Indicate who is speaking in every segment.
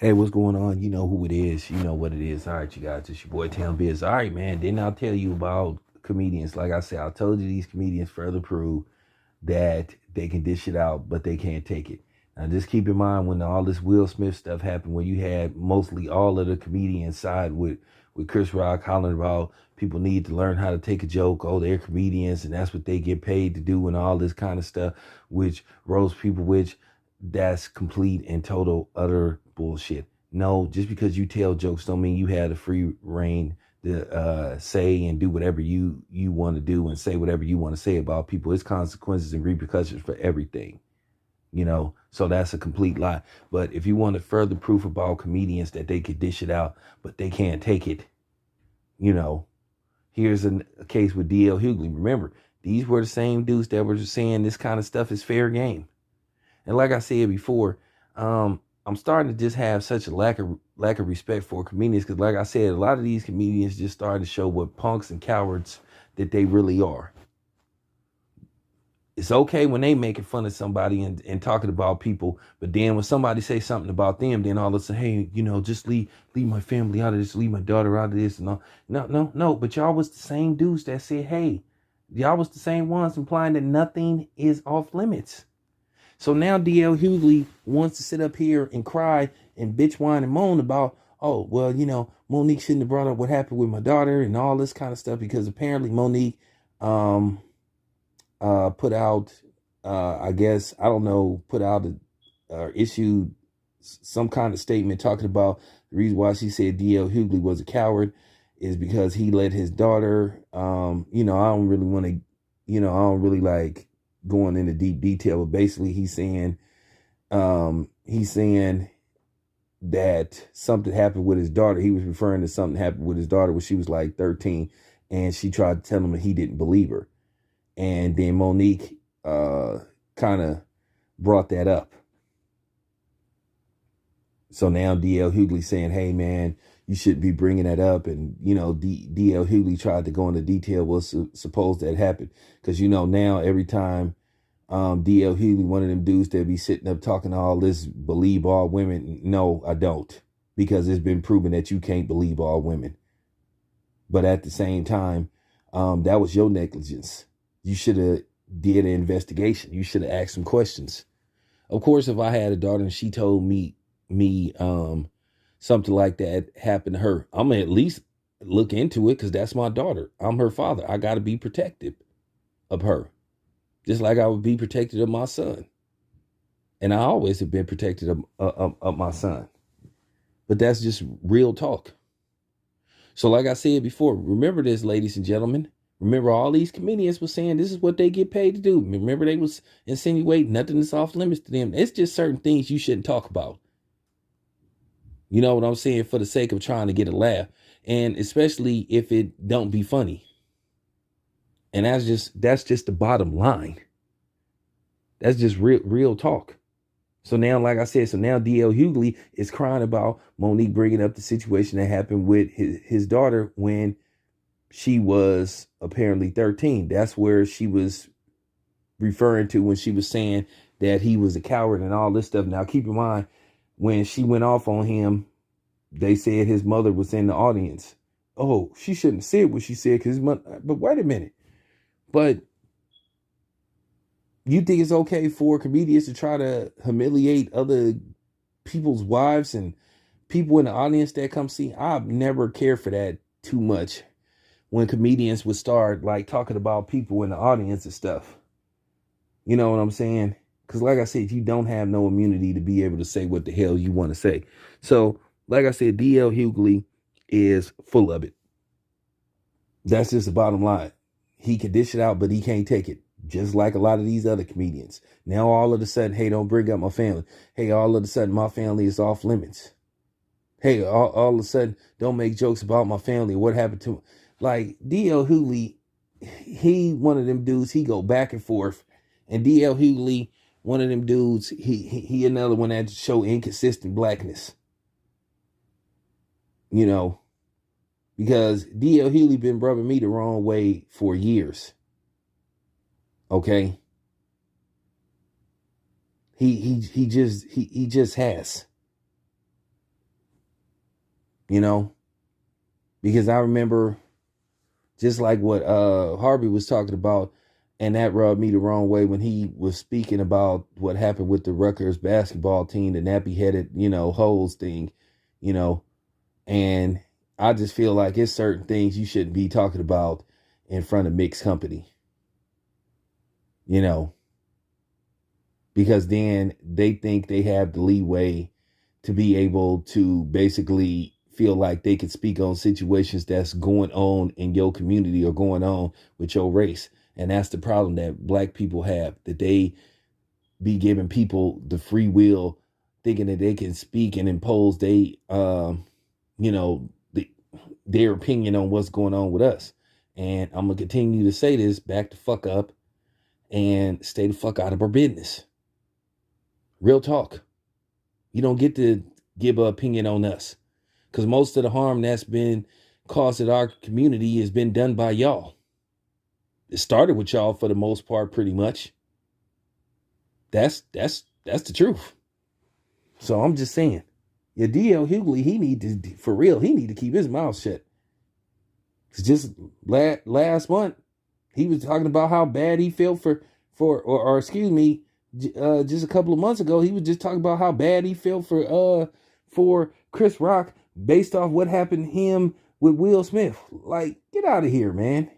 Speaker 1: Hey, what's going on? You know who it is. You know what it is. All right, you guys. It's your boy Town Biz. All right, man. Then I'll tell you about comedians. Like I said, I told you these comedians further prove that they can dish it out, but they can't take it. Now, just keep in mind when all this Will Smith stuff happened, when you had mostly all of the comedians side with Chris Rock hollering about people need to learn how to take a joke. Oh, they're comedians, and that's what they get paid to do, and all this kind of stuff, which roast people, which that's complete and total utter bullshit. No, just because you tell jokes don't mean you have the free reign to say and do whatever you want to do and say whatever you want to say about people. It's consequences and repercussions for everything, so that's a complete lie. But if you want further proof about comedians that they could dish it out but they can't take it, you know here's a case with DL Hughley. Remember, these were the same dudes that were saying this kind of stuff is fair game. And like I said before, I'm starting to just have such a lack of respect for comedians, because like I said, a lot of these comedians just started to show what punks and cowards that they really are. It's okay when they making fun of somebody and talking about people, but then when somebody say something about them, then all of a sudden, hey, just leave my family out of this, leave my daughter out of this, and all. No. But y'all was the same dudes that said, hey, y'all was the same ones implying that nothing is off limits. So now DL Hughley wants to sit up here and cry and bitch, whine, and moan about, oh, well, Monique shouldn't have brought up what happened with my daughter and all this kind of stuff, because apparently Monique put out, I guess, I don't know, issued some kind of statement talking about the reason why she said DL Hughley was a coward is because he let his daughter, I don't really want to, I don't really like going into deep detail, but basically he's saying that something happened with his daughter. He was referring to something happened with his daughter when she was like 13, and she tried to tell him that he didn't believe her. And then Monique kind of brought that up. So now DL Hughley saying, hey, man, you shouldn't be bringing that up. And, DL Hughley tried to go into detail what's supposed that happened. Because, now every time DL Hughley, one of them dudes that be sitting up talking all this, believe all women. No, I don't. Because it's been proven that you can't believe all women. But at the same time, that was your negligence. You should have did an investigation. You should have asked some questions. Of course, if I had a daughter and she told me something like that happened to her, I'm gonna at least look into it, because that's my daughter. I'm her father. I got to be protective of her, just like I would be protected of my son. And I always have been protected of my son. But that's just real talk. So like I said before, remember this, ladies and gentlemen. Remember, all these comedians were saying this is what they get paid to do. Remember, they was insinuating nothing is off limits to them. It's just certain things you shouldn't talk about. You know what I'm saying? For the sake of trying to get a laugh. And especially if it don't be funny. And that's just the bottom line. That's just real talk. So now, like I said, DL Hughley is crying about Monique bringing up the situation that happened with his daughter when she was apparently 13. That's where she was referring to when she was saying that he was a coward and all this stuff. Now, keep in mind, when she went off on him, they said his mother was in the audience. Oh, she shouldn't have said what she said because his mother. But wait a minute. But you think it's okay for comedians to try to humiliate other people's wives and people in the audience that come see? I've never cared for that too much. When comedians would start like talking about people in the audience and stuff. You know what I'm saying? Because like I said, you don't have no immunity to be able to say what the hell you want to say. So, like I said, DL Hughley is full of it. That's just the bottom line. He can dish it out, but he can't take it. Just like a lot of these other comedians. Now, all of a sudden, hey, don't bring up my family. Hey, all of a sudden, my family is off limits. Hey, all of a sudden, don't make jokes about my family. What happened to him? Like, DL Hughley, he one of them dudes, he go back and forth. And DL Hughley, one of them dudes, he another one that show inconsistent blackness. Because DL Hughley been rubbing me the wrong way for years. Okay? He just has. you know, because I remember just like what Harvey was talking about, and that rubbed me the wrong way when he was speaking about what happened with the Rutgers basketball team, the nappy headed, hoes thing, you know, and I just feel like it's certain things you shouldn't be talking about in front of mixed company, you know, because then they think they have the leeway to be able to basically feel like they could speak on situations that's going on in your community or going on with your race. And that's the problem that black people have, that they be giving people the free will, thinking that they can speak and impose you know, their opinion on what's going on with us. And I'm going to continue to say this, back the fuck up and stay the fuck out of our business. Real talk. You don't get to give an opinion on us, because most of the harm that's been caused at our community has been done by y'all. It started with y'all for the most part, pretty much. That's the truth. So I'm just saying, your DL Hughley, he need to keep his mouth shut. It's just last month, he was talking about how bad he felt or excuse me, just a couple of months ago, he was just talking about how bad he felt for Chris Rock based off what happened to him with Will Smith. Like, get out of here, man.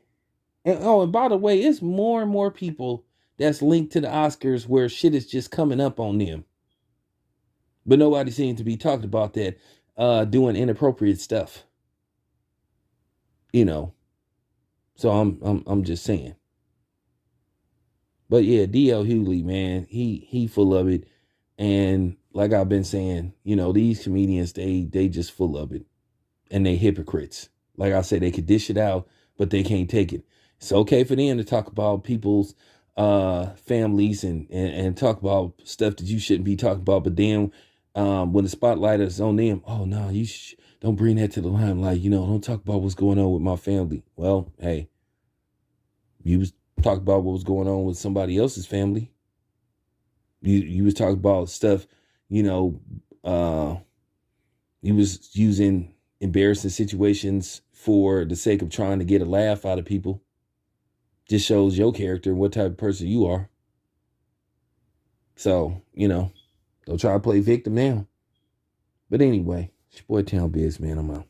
Speaker 1: And by the way, it's more and more people that's linked to the Oscars where shit is just coming up on them. But nobody seems to be talking about that, doing inappropriate stuff. So I'm just saying. But yeah, DL Hughley, man, he full of it. And like I've been saying, these comedians, they just full of it. And they hypocrites. Like I said, they could dish it out, but they can't take it. It's okay for them to talk about people's families and talk about stuff that you shouldn't be talking about. But then when the spotlight is on them, oh no, you don't bring that to the limelight. Don't talk about what's going on with my family. Well, hey, you was talking about what was going on with somebody else's family. You was talking about stuff, you was using embarrassing situations for the sake of trying to get a laugh out of people. Just shows your character and what type of person you are. So, don't try to play victim now. But anyway, it's your boy Town Biz, man. I'm out.